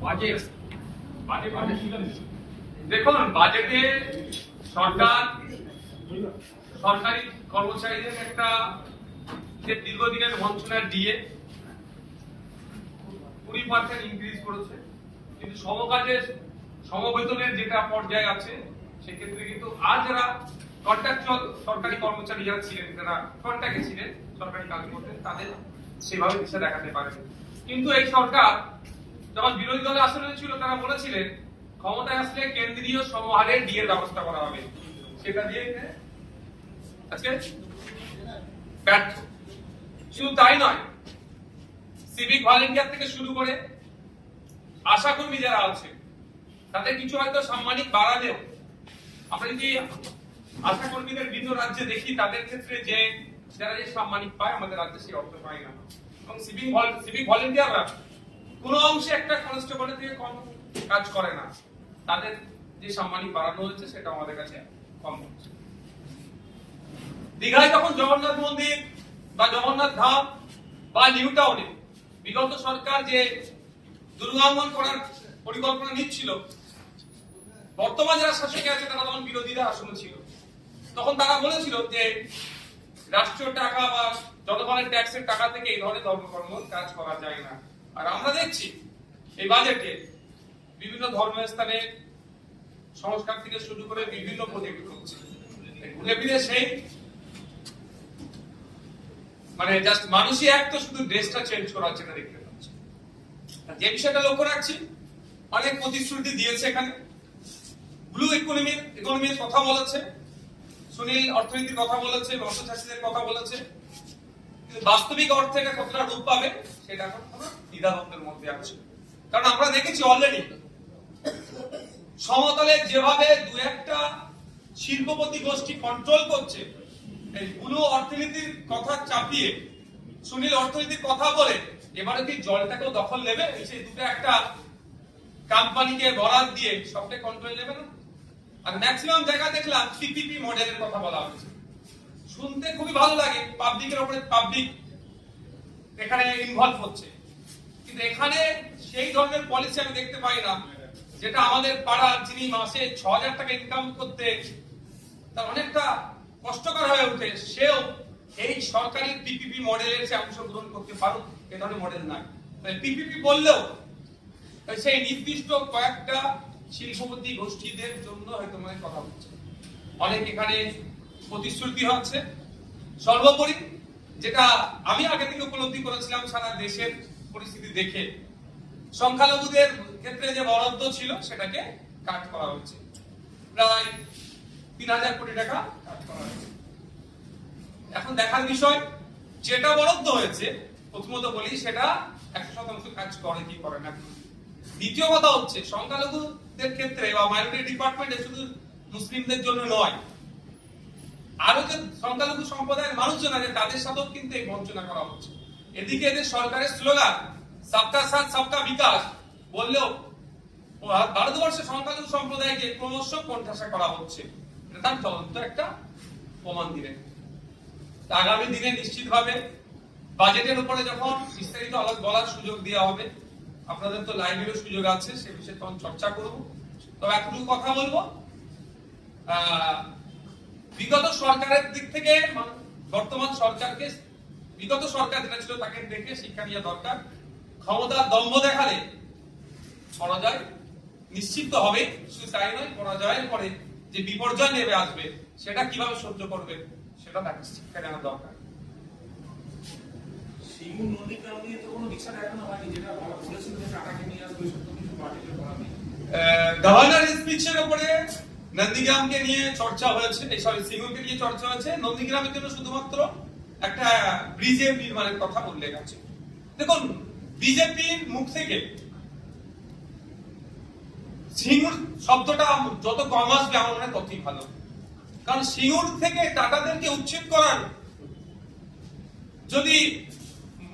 Budget দেখুন, বাজেটে সরকার সরকারি কর্মচারীদের একটা যে দীর্ঘদিনের বঞ্চনার ডিএ 20% ইনক্রিজ করেছে, কিন্তু সমকাজের সমবেতনের যেটা পর্যায়ে আছে সেক্ষেত্রে কিন্তু আর যারা কন্ট্রাকচুয়াল সরকারি কর্মচারী যারা ছিলেন, যারা কন্ট্রাক্টে ছিলেন, সরকারি কাজ করতেন, তাদের সেভাবে দিশা দেখাতে পারেন। কিন্তু এই সরকার যখন বিরোধী দলে আসলে ছিল, তারা বলেছিলেন ক্ষমতায় আসলে কেন্দ্রীয় সমহারে ডিএর ব্যবস্থা করা হবে, সেটা দিয়ে আজকে ব্যর্থ। শুধু তাই নয়, সিভিক ভলেন্টিয়ার থেকে শুরু করে আশাকর্মী যারা আছে তাদের কিছু হয়তো সাম্মানিক বাড়ালেও আমরা যদি আশাকর্মীদের বিভিন্ন রাজ্যে দেখি, তাদের ক্ষেত্রে যে যারা যে সাম্মানিক পায়, আমাদের রাজ্যে সেই অর্থ পায় না। এবং সিভিক ভলেন্টিয়াররা কোনো অংশে একটা কনস্টেবলের থেকে কম কাজ করে না, তাদের যে সাম্মানিক বাড়ানো হয়েছে সেটা আমাদের কাছে কম হচ্ছে। দীঘায় যখন জগন্নাথ মন্দির বা জগন্নাথ ধাম বা নিউ টাউনে বিগত সরকার যে দুর্গাঙ্গন করার পরিকল্পনা নিচ্ছিল, বর্তমান যারা শাসকে আছে তারা তখন বিরোধীরা আসনে ছিল, তখন তারা বলেছিল যে রাষ্ট্রীয় টাকা বা জনগণের ট্যাক্সের টাকা থেকে এই ধরনের ধর্মকর্ম কাজ করা যায় না। আর আমরা দেখছি এই বাজেটে বিভিন্ন ধর্মস্থানে সংস্কার থেকে শুরু করে বিভিন্ন প্রজেক্ট হচ্ছে, ঘুরে ফিরে সেই মানে জাস্ট মানুষই এক তো শুধু ড্রেসটা চেঞ্জ করা হচ্ছে না দেখতে পাচ্ছি। যে বিষয়টা লক্ষ্য রাখছি, অনেক প্রতিশ্রুতি দিয়েছে এখানে, ব্লু ইকোনমির কথা বলেছে, সুনীল অর্থনীতির কথা বলেছে, অর্থশাস্ত্রের কথা বলেছে, কিন্তু বাস্তবিক অর্থে এটা কতটা রূপ পাবে সেটা এখন দ্বিধাদ্বন্দ্বের মধ্যে আছে। কারণ আমরা দেখেছি অলরেডি সমতলে যেভাবে দু একটা শিল্পপতি গোষ্ঠী কন্ট্রোল করছে, এই ব্লু অর্থনীতির কথা চাপিয়ে সুনীল অর্থনীতির কথা বলে এবারে কি জলটাকেও দখল নেবে, সেই দুটো একটা কোম্পানিকে বরাদ দিয়ে সবটাই কন্ট্রোল নেবে না। আর ম্যাক্সিমাম জায়গা দেখলাম পিপিপি মডেলের কথা বলা হচ্ছে, শুনতে খুবই ভালো লাগে, পাবলিকের উপরে পাবলিক এখানে ইনভলভ হচ্ছে, কিন্তু এখানে সেই ধরনের পলিসি আমি দেখতে পাই না, যেটা আমাদের পাড়ার যিনি মাসে ৬,০০০ টাকা ইনকাম করতে তার অনেকটা কষ্টকর হয়ে ওঠে, সেও এই সরকারি পিপিপি মডেলের সে অংশগ্রহণ করতে পারুক, এ ধরনের মডেল নাই। পিপিপি বললেও সেই নির্দিষ্ট কয়েকটা শিল্পপতি গোষ্ঠীদের জন্য হয়তো মানে কথা হচ্ছে, অনেক এখানে প্রতিশ্রুতি হচ্ছে। সর্বোপরি যেটা আমি আগে থেকে উপলব্ধি করেছিলাম সারা দেশের পরিস্থিতি দেখে, সংখ্যালঘুদের ক্ষেত্রে যে বরাদ্দ ছিল সেটাকে কাট করা হচ্ছে, প্রায় ৩,০০০ কোটি টাকা কাট করা হয়েছে। এখন দেখার বিষয়, যেটা বরাদ্দ হয়েছে প্রথমত বলি সেটা ১০০% কাজ করে কি করে না। দ্বিতীয় কথা হচ্ছে, সংখ্যালঘুদের ক্ষেত্রে বা মাইনরিটি ডিপার্টমেন্টে শুধু মুসলিমদের জন্য নয়, আরো যে সংখ্যালঘু সম্প্রদায়ের মানুষজন আছে তাদের সাথেও কিন্তু এই বঞ্চনা করা হচ্ছে। এদিকে এদের সরকারের স্লোগান সবকা সাথ সবকা বিকাশ বললেও ভারতবর্ষের সংখ্যালঘু সম্প্রদায়কে ক্রমশ কোণঠাসা করা হচ্ছে, এটা তার জ্বলন্ত একটা প্রমাণ দিলেন। আগামী দিনে নিশ্চিতভাবে বাজেটের উপরে যখন বিস্তারিত আলাপ বলার সুযোগ দেওয়া হবে, আপনাদের তো লাইভেরও সুযোগ আছে, সে বিষয়ে তখন চর্চা করব। তবে এতটুকু কথা বলবো, বিগত সরকারের দিক থেকে বর্তমান সরকারকে, বিগত সরকার যেটা ছিল তাকে দেখে শিক্ষা নেওয়া দরকার। ক্ষমতার দম্ভ দেখালে পরাজয় নিশ্চিত হবে, শুধু তাই নয়, পরাজয়ের পরে যে বিপর্যয় নেমে আসবে সেটা কিভাবে সহ্য করবে সেটা তাকে শিক্ষা নেওয়া দরকার। গভর্নর স্পিচের উপরে নন্দীগ্রামকে নিয়ে চর্চা হয়েছে, সিঙ্গুরকে নিয়ে চর্চা হয়েছে। নন্দীগ্রামের জন্য শুধুমাত্র একটা ব্রিজের নির্মাণের কথা উল্লেখ আছে। দেখুন, বিজেপির মুখ থেকে সিঙ্গুর শব্দটা যত কম আসবে আমার মনে হয় ততই ভালো, কারণ সিঙ্গুর থেকে টাটাদেরকে উচ্ছেদ করার যদি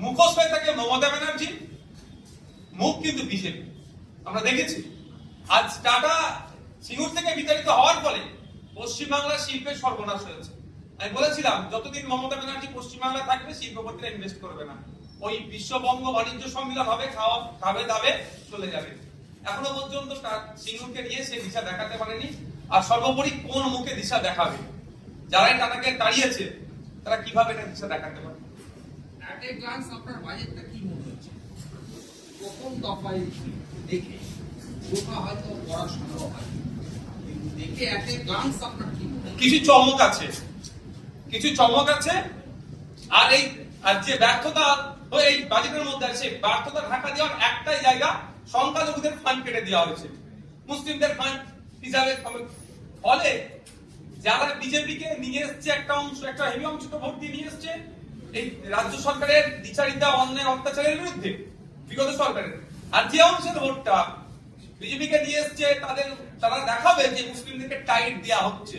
মুখোশ হয়ে থাকে মমতা ব্যানার্জি, মুখ কিন্তু বিজেপি। আমরা দেখেছি আজ টাটা সিঙ্গুর থেকে বিতাড়িত হওয়ার ফলে পশ্চিমবাংলার শিল্পের সর্বনাশ হয়েছে। আমি বলেছিলাম যতদিন মমতা ব্যানার্জি পশ্চিমবাংলা থাকবে শিল্পপতিরা ইনভেস্ট করবে না, ওই বিশ্ববঙ্গ বাণিজ্য সম্মেলন হবে, খাবে দাবে চলে যাবে। এখনো পর্যন্ত তার সিংহকে নিয়ে সে দিশা দেখাতে পারেনি। আর সর্বোপরি কোন মুখে দিশা দেখাবে? যারাই টাটাকে তাড়িয়েছে তারা কিভাবে এটা দিশা দেখাতে পারে? এট এ গ্লান্স আপনার বাজেটটা কি মনে হচ্ছে? প্রথম দফায় দেখে ওটা হয়তো পড়া সম্ভব হয়, কিন্তু দেখে এট এ গ্লান্স আপনার কি মনে হচ্ছে? কিছু চমক আছে, আর যে ব্যর্থতা এই বাজেটের মধ্যে আছে, ব্যর্থতা ঢাকা দেওয়ার একটাই জায়গা, সংখ্যালঘুদের ফান্ড কেটে দেওয়া হয়েছে, মুসলিমদের ফান্ড হিসাবে। ফলে যারা বিজেপিকে নিয়ে এসছে একটা হেভি অংশ ভোট দিয়ে নিয়ে এসছে এই রাজ্য সরকারের দ্বিচারিতা, অন্যায়, অত্যাচারের বিরুদ্ধে বিগত সরকারের, আর যে অংশের ভোটটা বিজেপিকে নিয়ে এসছে তারা দেখাবে যে মুসলিমদেরকে টাইট দেওয়া হচ্ছে,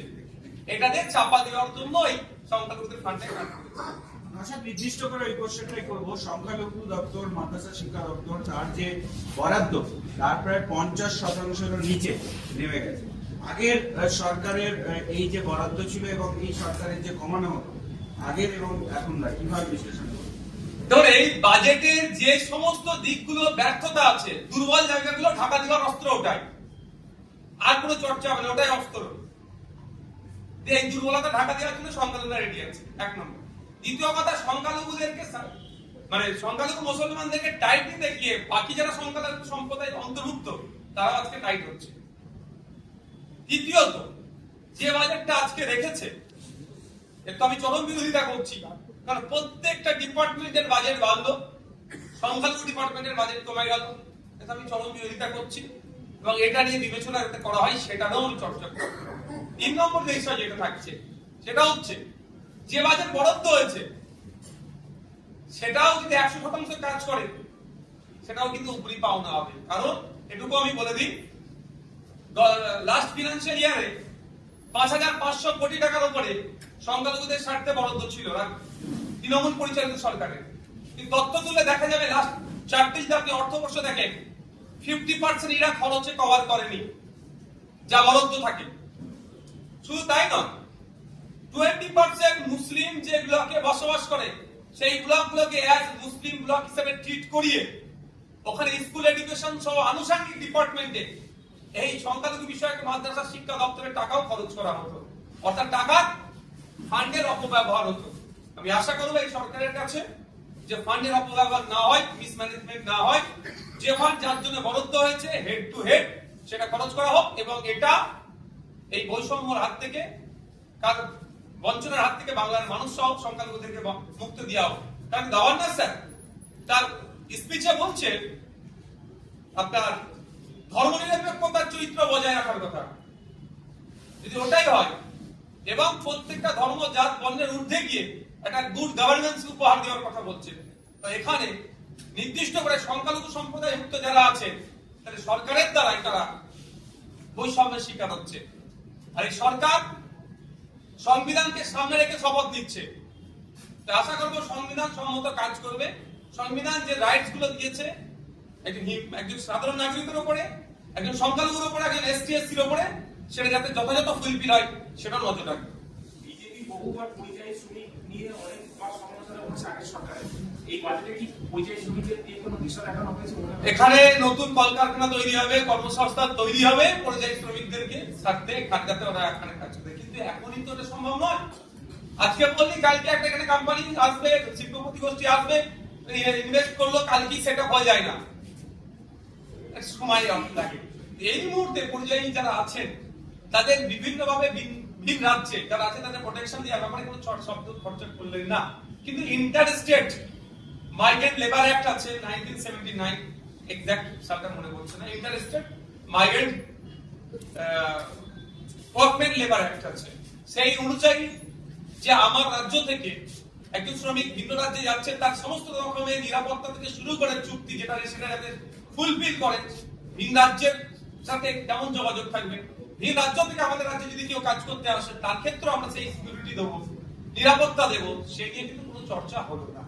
এটাতে চাপা দেওয়ার জন্য এই সংখ্যালঘুদের ফান্ডে কাট করেছে। নির্দিষ্ট করে ওই কোশ্চেনটাই করবো। সংখ্যালঘু দপ্তর, মাদ্রাসা শিক্ষা দপ্তর তার যে বরাদ্দ তার প্রায় 50% নিচে নেমে গেছে। আগের সরকারের এই যে বরাদ্দ ছিল এবং এই সরকারের যে কমানো হতো আগের এবং এখনকার, কিভাবে বিশ্লেষণ করবো? ধরুন, এই বাজেটের যে সমস্ত দিকগুলো ব্যর্থতা আছে, দুর্বল জায়গাগুলো ঢাকা দেওয়ার অস্ত্র ওটাই, আর কোনো চর্চা হবে না, ওটাই অস্ত্র। এই দুর্বলতা ঢাকা দেওয়ার জন্য সংখ্যালঘুরা রেডি আছে, এক নম্বর। দ্বিতীয় কথা, সংখ্যালঘুদেরকে মানে সংখ্যালঘু মুসলমানদেরকে টাইট দিতে গিয়ে বাকি যারা সংখ্যালঘু সম্প্রদায়ের অন্তর্ভুক্ত তারা আজকে টাইট হচ্ছে। তৃতীয়ত, যে বাজেটটা আজকে রেখেছে একটু আমি চরম বিরোধিতা করছি, কারণ প্রত্যেকটা ডিপার্টমেন্টের বাজেট বাড়লো, সংখ্যালঘু ডিপার্টমেন্টের বাজেট কমে গেল, এটা আমি চরম বিরোধিতা করছি এবং এটা নিয়ে বিবেচনা যাতে করা হয় সেটারও আমি চর্চা করব। 3 নম্বর যে বিষয় যেটা থাকছে সেটা হচ্ছে যে বাজেট বরাদ্দ হয়েছে সেটাও যদি 100% কাজ করে সেটাও কিন্তু উপরি পাওনা হবে। কারণ এটুকু আমি বলে দিই, লাস্ট ফিনান্সিয়াল ইয়ারে 5500 কোটি টাকার উপরে সংখ্যালঘুদের স্বার্থে বরাদ্দ ছিল তৃণমূল পরিচালিত সরকারের। কিন্তু তথ্য তুলে দেখা যাবে লাস্ট 4টি যদি আপনি অর্থবর্ষ দেখেন 50% এরা খরচে কভার করেনি যা বরাদ্দ থাকে। শুধু তাই নয়, 20% মুসলিম যে ব্লকে বসবাস করে সেই ব্লকগুলোকে অ্যাজ মুসলিম ব্লক হিসেবে ট্রিট করিয়ে ওখানে স্কুল এডুকেশন সহ আনুষঙ্গিক ডিপার্টমেন্টে এই সংখ্যালঘু বিষয়ক মাদ্রাসা শিক্ষা দপ্তরের টাকাও খরচ করা হতো, অর্থাৎ টাকার ফান্ডের অপব্যবহার হতো। আমি আশা করব এই সরকারের কাছে যে ফান্ডের অপব্যবহার না হয়, মিসম্যানেজমেন্ট না হয়, যে ফান্ড যার জন্য বরাদ্দ হয়েছে হেড টু হেড সেটা খরচ করা হোক এবং এটা এই বৈষম্যর হাত থেকে, বঞ্চনার হাত থেকে বাংলার মানুষ সহ সংখ্যালঘুদেরকে মুক্ত দেওয়া হোক। কারণ গভর্নর স্যার তার স্পিচে বলছে আপনার ধর্মনিরপেক্ষতার চরিত্র বজায় রাখার কথা। যদি ওটাই হয় এবং প্রত্যেকটা ধর্ম, জাত, বর্ণের ঊর্ধ্বে গিয়ে একটা গুড গভর্নেন্স উপহার দেওয়ার কথা বলছে, তো এখানে নির্দিষ্ট করে সংখ্যালঘু সম্প্রদায় মুক্ত যারা আছে তাহলে সরকারের দ্বারাই তারা বৈষম্যের শিকার হচ্ছে। আর এই সরকার সংবিধানকে সামনে রেখে শপথ নিচ্ছে, আশা করবো সংবিধান সম্মত কাজ করবে। সংবিধান যে রাইটস গুলো দিয়েছে একজন সাধারণ নাগরিকের উপরে, একজন সংখ্যালঘুর উপরে, একজন এসটি এসসির উপরে, সেটা যাতে যথাযথ ফুলফিল হয় সেটা নজর রাখবে। বিজেপি বহুবার পরিযায়ী শ্রমিক নিয়ে অনেক সমালোচনা করছে আগের সরকারে, এই বাজেটে কি পরিযায়ী শ্রমিকদের দিয়ে কোনো বিষয় দেখানো হয়েছে? এখানে নতুন কলকারখানা তৈরি হবে, কর্মসংস্থান তৈরি হবে পরিযায়ী শ্রমিকদেরকে সাথে যাতে ওরা এখানে কাজ করে, কিন্তু এখনই তো এটা সম্ভব নয়। আজকে বললি কালকে একটা এখানে কোম্পানি আসবে, শিল্পপতি গোষ্ঠী আসবে, ইনভেস্ট করলো, কালকেই সেটা হয়ে যায় না, সময় লাগে। এই মুহূর্তে পরিযায়ী যারা আছেন তাদের বিভিন্ন ভাবে ভিন রাজ্যে যারা আছে তাদের প্রোটেকশন দেওয়ার ব্যাপারে কোনো শব্দ খরচ করলেন না। কিন্তু inter state migrant labour act আছে 1979, এক্সাক্ট সালটা মনে পড়ছে না, inter state migrant workman labour act আছে। সেই অনুযায়ী যে আমার রাজ্য থেকে একজন শ্রমিক ভিন্ন রাজ্যে যাচ্ছে তার সমস্ত রকমের নিরাপত্তা থেকে শুরু করে চুক্তি যেটা সেটা যাতে ফুলফিল করে, ভিন রাজ্যের সাথে কেমন যোগাযোগ থাকবে, ভিন রাজ্য থেকে আমাদের রাজ্যে যদি কেউ কাজ করতে আসে তার ক্ষেত্রে আমরা সেই সিকিউরিটি দেবো, নিরাপত্তা দেবো, সে নিয়ে কিন্তু কোনো চর্চা হলো না।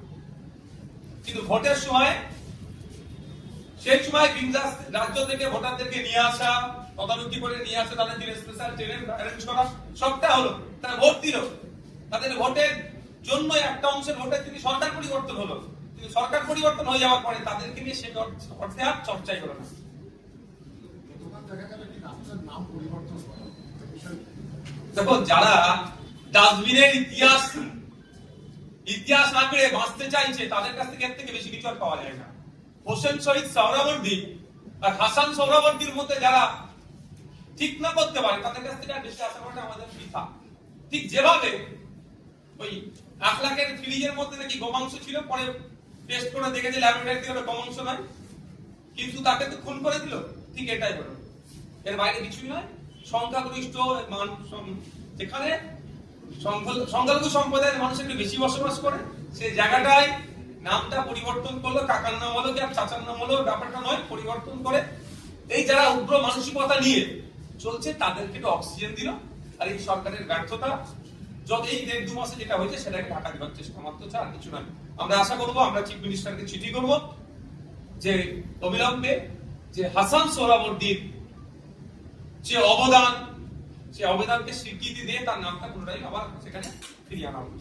কিন্তু ভোটের সময় সেই সময় ভিন রাজ্য থেকে ভোটারদেরকে নিয়ে আসা, তদারকি করে নিয়ে আসা, তাদের জন্য স্পেশাল ট্রেন অ্যারেঞ্জ করা, সবটা হলো, তারা ভোট দিল, তাদের ভোটের জন্য একটা অংশের ভোটের যদি সরকার পরিবর্তন হলো, কিন্তু সরকার পরিবর্তন হয়ে যাওয়ার পরে তাদেরকে নিয়ে সে অর্থে আর চর্চাই হলো না। দেখা গেল কি রাস্তার নাম পরিবর্তন করা বিষয় দেখো, যারা ডাস্টবিনের ইতিহাস না করে বাঁচতে চাইছে তাদের কাছ থেকে এর থেকে বেশি কিছু আর পাওয়া যায় না। হোসেন শহীদ সোহরাওয়ার্দী আর হাসান সোহরাওয়ার্দীর মধ্যে যারা ঠিক না করতে পারে তাদের কাছ থেকে আর বেশি আশা করাটা আমাদের বৃথা। ঠিক যেভাবে ওই 1 লাখের ফ্রিজের মধ্যে নাকি গোমাংস ছিল, পরে টেস্ট করে দেখেছে ল্যাবরেটরিতে ওটা গোমাংস নয়, কিন্তু তাকে তো খুন করে দিল, ঠিক এটাই হলো। এর বাইরে কিছুই নয়। সংখ্যাগরিষ্ঠ যেখানে সংখ্যালঘু সম্প্রদায়ের মানুষ একটু বেশি বসবাস করে, সেই জায়গাটায় নামটা পরিবর্তন করলো, কাকার নাম হলো কি আর চাচার নাম হলো, ব্যাপারটা নয়, পরিবর্তন করে এই যারা উগ্র মানসিকতা নিয়ে চলছে তাদেরকে একটু অক্সিজেন দিল। আর এই সরকারের ব্যর্থতা যত এই 1.5-2 মাসে যেটা হয়েছে সেটাকে ঢাকা দেওয়ার চেষ্টা মাত্র, আর কিছু নয়। আমরা আশা করবো, আমরা চিফ মিনিস্টারকে চিঠি করব যে অবিলম্বে যে হাসান সোহরাওয়ার্দীর যে অবদান, সে অবদানকে স্বীকৃতি দিয়ে তার নামটা পুনরায় আবার সেখানে ফিরিয়ে আনা হবে।